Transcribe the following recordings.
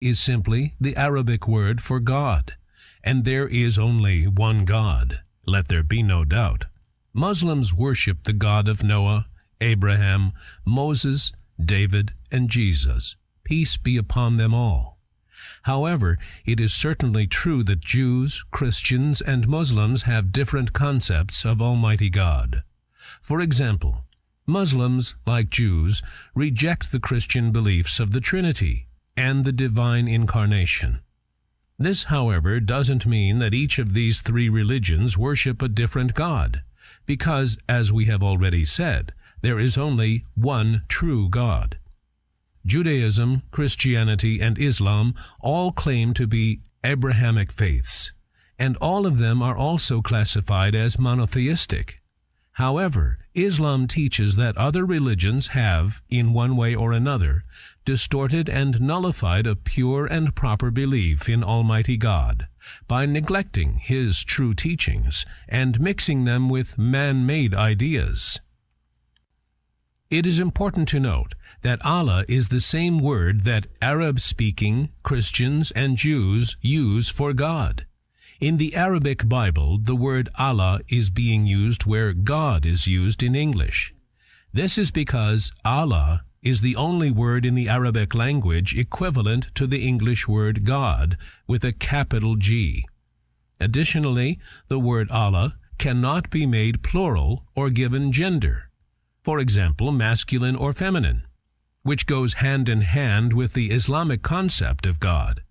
is simply the Arabic word for God, and there is only one God. Let there be no doubt. Muslims worship the God of Noah, Abraham, Moses, David, and Jesus. Peace be upon them all. However, it is certainly true that Jews, Christians, and Muslims have different concepts of Almighty God. For example, Muslims, like Jews, reject the Christian beliefs of the Trinity and the divine incarnation. This, however, doesn't mean that each of these three religions worship a different God, because, as we have already said, there is only one true God. Judaism, Christianity, and Islam all claim to be Abrahamic faiths, and all of them are also classified as monotheistic. However, Islam teaches that other religions have, in one way or another, distorted and nullified a pure and proper belief in Almighty God by neglecting His true teachings and mixing them with man-made ideas. It is important to note that Allah is the same word that Arab-speaking Christians and Jews use for God. In the Arabic Bible, the word Allah is being used where God is used in English. This is because Allah is the only word in the Arabic language equivalent to the English word God with a capital G. Additionally, the word Allah cannot be made plural or given gender. For example, masculine or feminine, which goes hand in hand with the Islamic concept of God.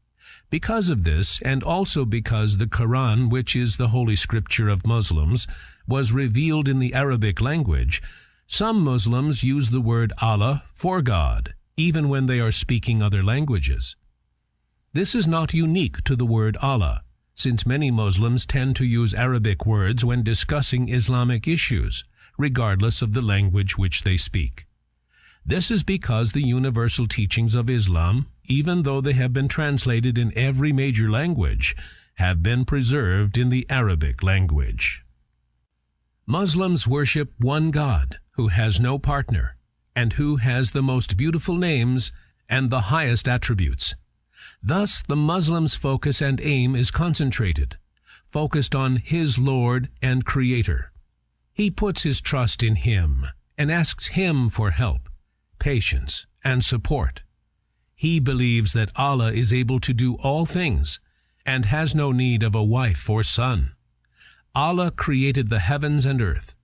Because of this, and also because the Quran, which is the holy scripture of Muslims, was revealed in the Arabic language, some Muslims use the word Allah for God, even when they are speaking other languages. This is not unique to the word Allah, since many Muslims tend to use Arabic words when discussing Islamic issues, regardless of the language which they speak. This is because the universal teachings of Islam, even though they have been translated in every major language, have been preserved in the Arabic language. Muslims worship one God, who has no partner, and who has the most beautiful names and the highest attributes. Thus, the Muslims' focus and aim is concentrated, focused on his Lord and Creator. He puts his trust in Him and asks Him for help, patience, and support. He believes that Allah is able to do all things and has no need of a wife or son. Allah created the heavens and earth.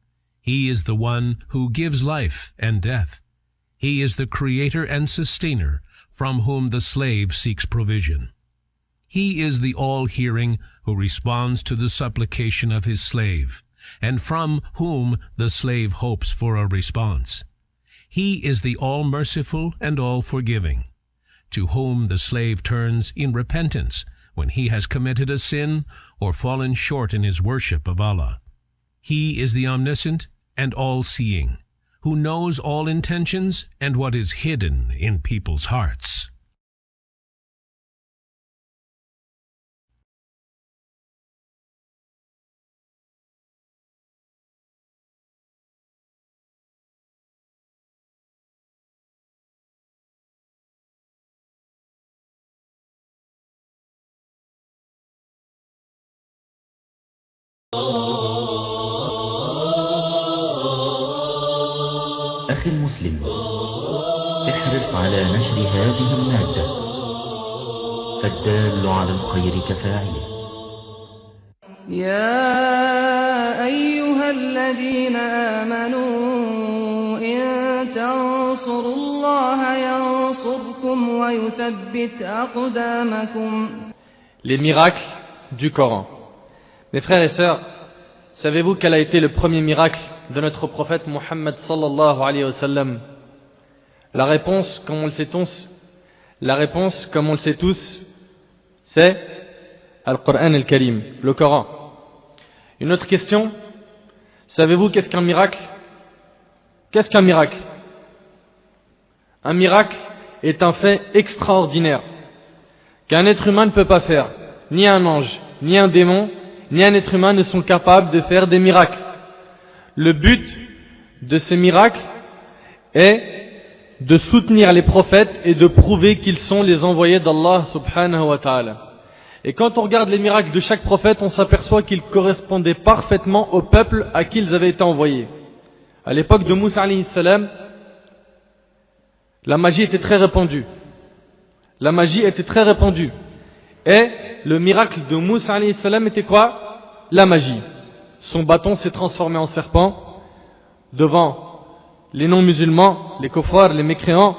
He is the one who gives life and death. He is the creator and sustainer from whom the slave seeks provision. He is the all-hearing who responds to the supplication of his slave, and from whom the slave hopes for a response. He is the all-merciful and all-forgiving, to whom the slave turns in repentance when he has committed a sin or fallen short in his worship of Allah. He is the omniscient and all-seeing, who knows all intentions and what is hidden in people's hearts. أخي المسلم، احرص على نشر هذه المادة، فالدال على الخير كفاعله. يا أيها الذين آمنوا إن تنصروا الله ينصركم ويثبت أقدامكم. Les miracles du Coran. Mes frères et sœurs, savez-vous quel a été le premier miracle de notre prophète Muhammad sallallahu alayhi wa sallam? La réponse, comme on le sait tous, c'est Al-Qur'an al-Karim, le Coran. Une autre question, savez-vous qu'est-ce qu'un miracle? Qu'est-ce qu'un miracle? Un miracle est un fait extraordinaire qu'un être humain ne peut pas faire. Ni un ange, ni un démon, ni un être humain ne sont capables de faire des miracles. Le but de ce miracle est de soutenir les prophètes et de prouver qu'ils sont les envoyés d'Allah subhanahu wa ta'ala. Et quand on regarde les miracles de chaque prophète, on s'aperçoit qu'ils correspondaient parfaitement au peuple à qui ils avaient été envoyés. À l'époque de Moussa alayhi salam, la magie était très répandue. La magie était très répandue. Et le miracle de Moussa alayhi salam était quoi? La magie. Son bâton s'est transformé en serpent devant les non-musulmans, les kuffars, les mécréants,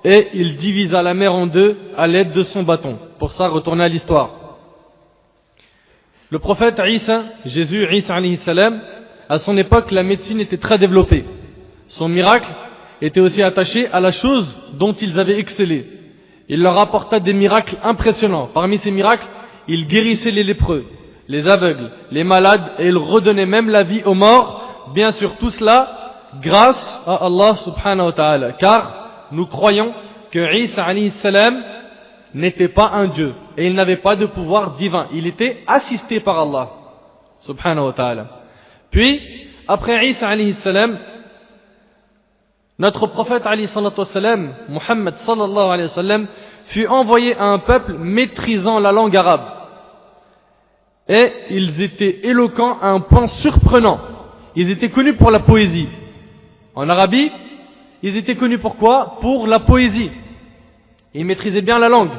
et il divisa la mer en deux à l'aide de son bâton. Pour ça, retourner à l'histoire. Le prophète Isa, Jésus, Isa alayhi salam, à son époque, la médecine était très développée. Son miracle était aussi attaché à la chose dont ils avaient excellé. Il leur apporta des miracles impressionnants. Parmi ces miracles, il guérissait les lépreux, les aveugles, les malades, et il redonnait même la vie aux morts. Bien sûr, tout cela grâce à Allah subhanahu wa ta'ala. Car nous croyons que Isa alayhi salam n'était pas un Dieu et il n'avait pas de pouvoir divin. Il était assisté par Allah subhanahu wa ta'ala. Puis, après Isa alayhi salam, notre prophète alayhi salatu wa salam, Muhammad sallallahu alayhi wa sallam, fut envoyé à un peuple maîtrisant la langue arabe. Et ils étaient éloquents à un point surprenant. Ils étaient connus pour la poésie. En Arabie, ils étaient connus pour quoi? Pour la poésie. Ils maîtrisaient bien la langue.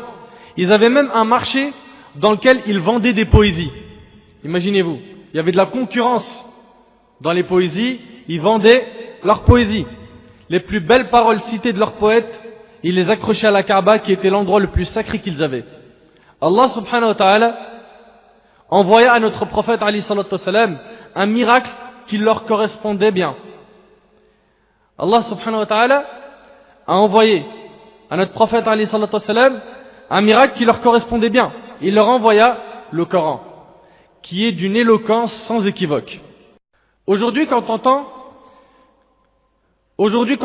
Ils avaient même un marché dans lequel ils vendaient des poésies. Imaginez-vous, il y avait de la concurrence dans les poésies. Ils vendaient leurs poésies. Les plus belles paroles citées de leurs poètes, ils les accrochaient à la Kaaba, qui était l'endroit le plus sacré qu'ils avaient. Allah subhanahu wa ta'ala envoya à notre prophète alayhi salatu wa salam un miracle qui leur correspondait bien. Allah subhanahu wa ta'ala a envoyé à notre prophète alayhi salatu wa salam un miracle qui leur correspondait bien. Il leur envoya le Coran, qui est d'une éloquence sans équivoque. Aujourd'hui, quand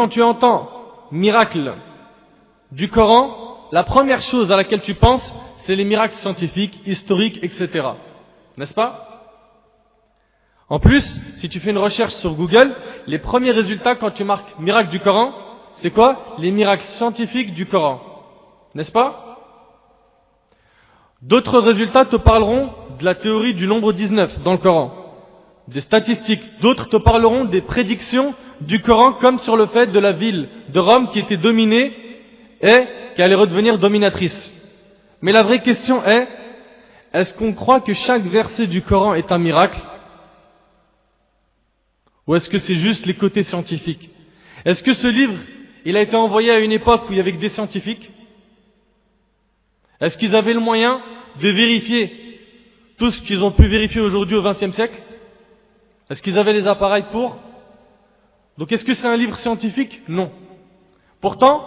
tu entends miracle du Coran, la première chose à laquelle tu penses, c'est les miracles scientifiques, historiques, etc. N'est-ce pas? En plus, si tu fais une recherche sur Google, les premiers résultats quand tu marques miracle du Coran, c'est quoi? Les miracles scientifiques du Coran. N'est-ce pas? D'autres résultats te parleront de la théorie du nombre 19 dans le Coran, des statistiques. D'autres te parleront des prédictions du Coran, comme sur le fait de la ville de Rome qui était dominée et qui allait redevenir dominatrice. Mais la vraie question est, est-ce qu'on croit que chaque verset du Coran est un miracle? Ou est-ce que c'est juste les côtés scientifiques? Est-ce que ce livre, il a été envoyé à une époque où il y avait que des scientifiques? Est-ce qu'ils avaient le moyen de vérifier tout ce qu'ils ont pu vérifier aujourd'hui au XXe siècle? Est-ce qu'ils avaient les appareils pour? Donc est-ce que c'est un livre scientifique? Non. Pourtant,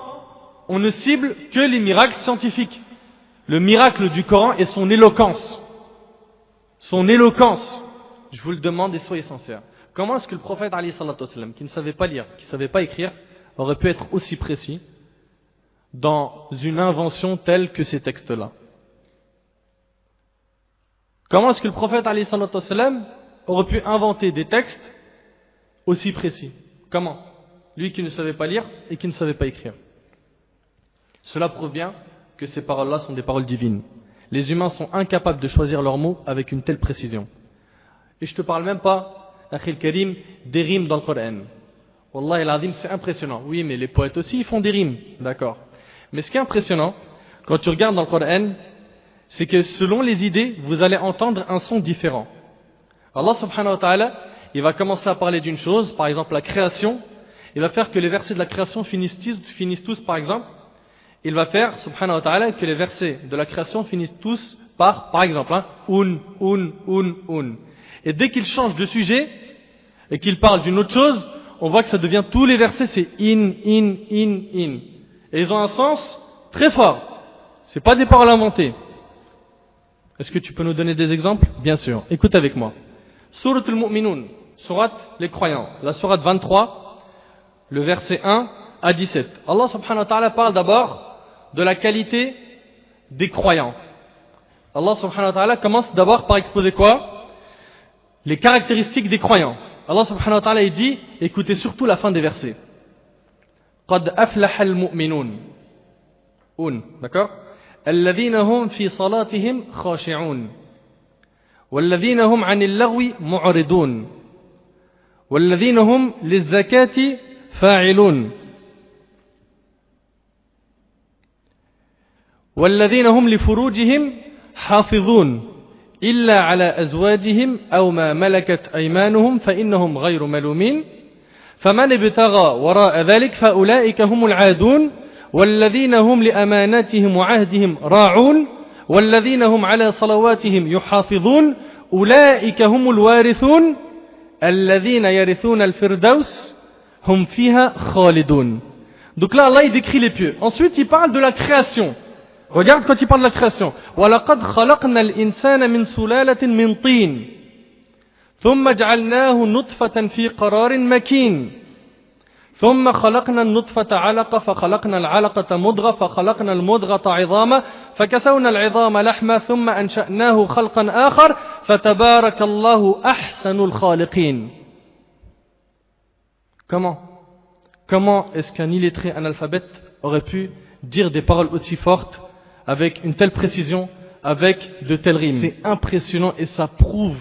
on ne cible que les miracles scientifiques. Le miracle du Coran est son éloquence. Son éloquence. Je vous le demande et soyez sincères. Comment est-ce que le prophète alayhi salatu wa sallam, qui ne savait pas lire, qui ne savait pas écrire, aurait pu être aussi précis dans une invention telle que ces textes-là? Comment est-ce que le prophète alayhi salatu wa sallam aurait pu inventer des textes aussi précis? Comment? Lui qui ne savait pas lire et qui ne savait pas écrire. Cela prouve bien que ces paroles-là sont des paroles divines. Les humains sont incapables de choisir leurs mots avec une telle précision. Et je te parle même pas, Akhil Karim, des rimes dans le Coran. Wallah al-Azim, c'est impressionnant. Oui, mais les poètes aussi, ils font des rimes. D'accord. Mais ce qui est impressionnant, quand tu regardes dans le Coran, c'est que selon les idées, vous allez entendre un son différent. Allah subhanahu wa ta'ala, il va commencer à parler d'une chose, par exemple la création. Il va faire que les versets de la création finissent tous, par exemple. Il va faire, subhanahu wa ta'ala, que les versets de la création finissent tous par exemple, un. Et dès qu'il change de sujet, et qu'il parle d'une autre chose, on voit que ça devient, tous les versets, c'est in. Et ils ont un sens très fort. C'est pas des paroles inventées. Est-ce que tu peux nous donner des exemples? Bien sûr. Écoute avec moi. Sourate al-Mu'minun, sourate les croyants, la sourate 23, le verset 1 à 17. Allah subhanahu wa ta'ala parle d'abord de la qualité des croyants. Allah subhanahu wa ta'ala commence d'abord par exposer quoi? Les caractéristiques des croyants. Allah subhanahu wa ta'ala dit, écoutez surtout la fin des versets. قد أفلح المؤمنون. D'accord? الذين هم في صلاتهم خاشعون والذين هم عن اللغو معرضون والذين هم للزكاة فاعلون والذين هم لفروجهم حافظون إلا على أزواجهم أو ما ملكت أيمانهم فإنهم غير ملومين فمن ابتغى وراء ذلك فأولئك هم العادون والذين هم لأماناتهم وعهدهم راعون والذين هم على صلواتهم يحافظون أولئك هم الوارثون الذين يرثون الفردوس هم فيها خالدون. Donc là Allah il décrit les pieux. Ensuite il parle de la création. Regarde quand il parle de la création. وَلَقَدْ خَلَقْنَا الْإِنسَانَ مِنْ سُلَالَةٍ مِنْ طِينٍ ثُمَّ جَعَلْنَاهُ نُطْفَةً فِي قَرَارٍ مَكِينٍ ثم خلقنا النطفة علقة فخلقنا العلقة مضغة فخلقنا المضغة عظاما فكسونا العظام لحما ثم أنشأناه خلقا آخر فتبارك الله أحسن الخالقين. Comment est-ce qu'un illettré analphabète aurait pu dire des paroles aussi fortes avec une telle précision, avec de telles rimes? C'est impressionnant et ça prouve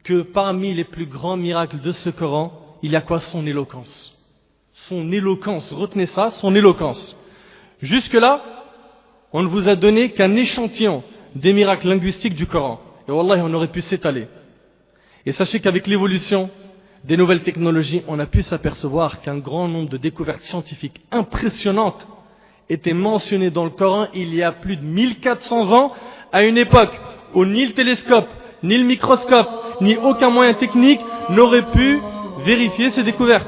que parmi les plus grands miracles de ce Coran, il y a quoi? Son éloquence. Son éloquence, retenez ça, son éloquence. Jusque-là, on ne vous a donné qu'un échantillon des miracles linguistiques du Coran. Et wallahi, on aurait pu s'étaler. Et sachez qu'avec l'évolution des nouvelles technologies, on a pu s'apercevoir qu'un grand nombre de découvertes scientifiques impressionnantes étaient mentionnées dans le Coran il y a plus de 1400 ans, à une époque où ni le télescope, ni le microscope, ni aucun moyen technique n'aurait pu vérifier ces découvertes.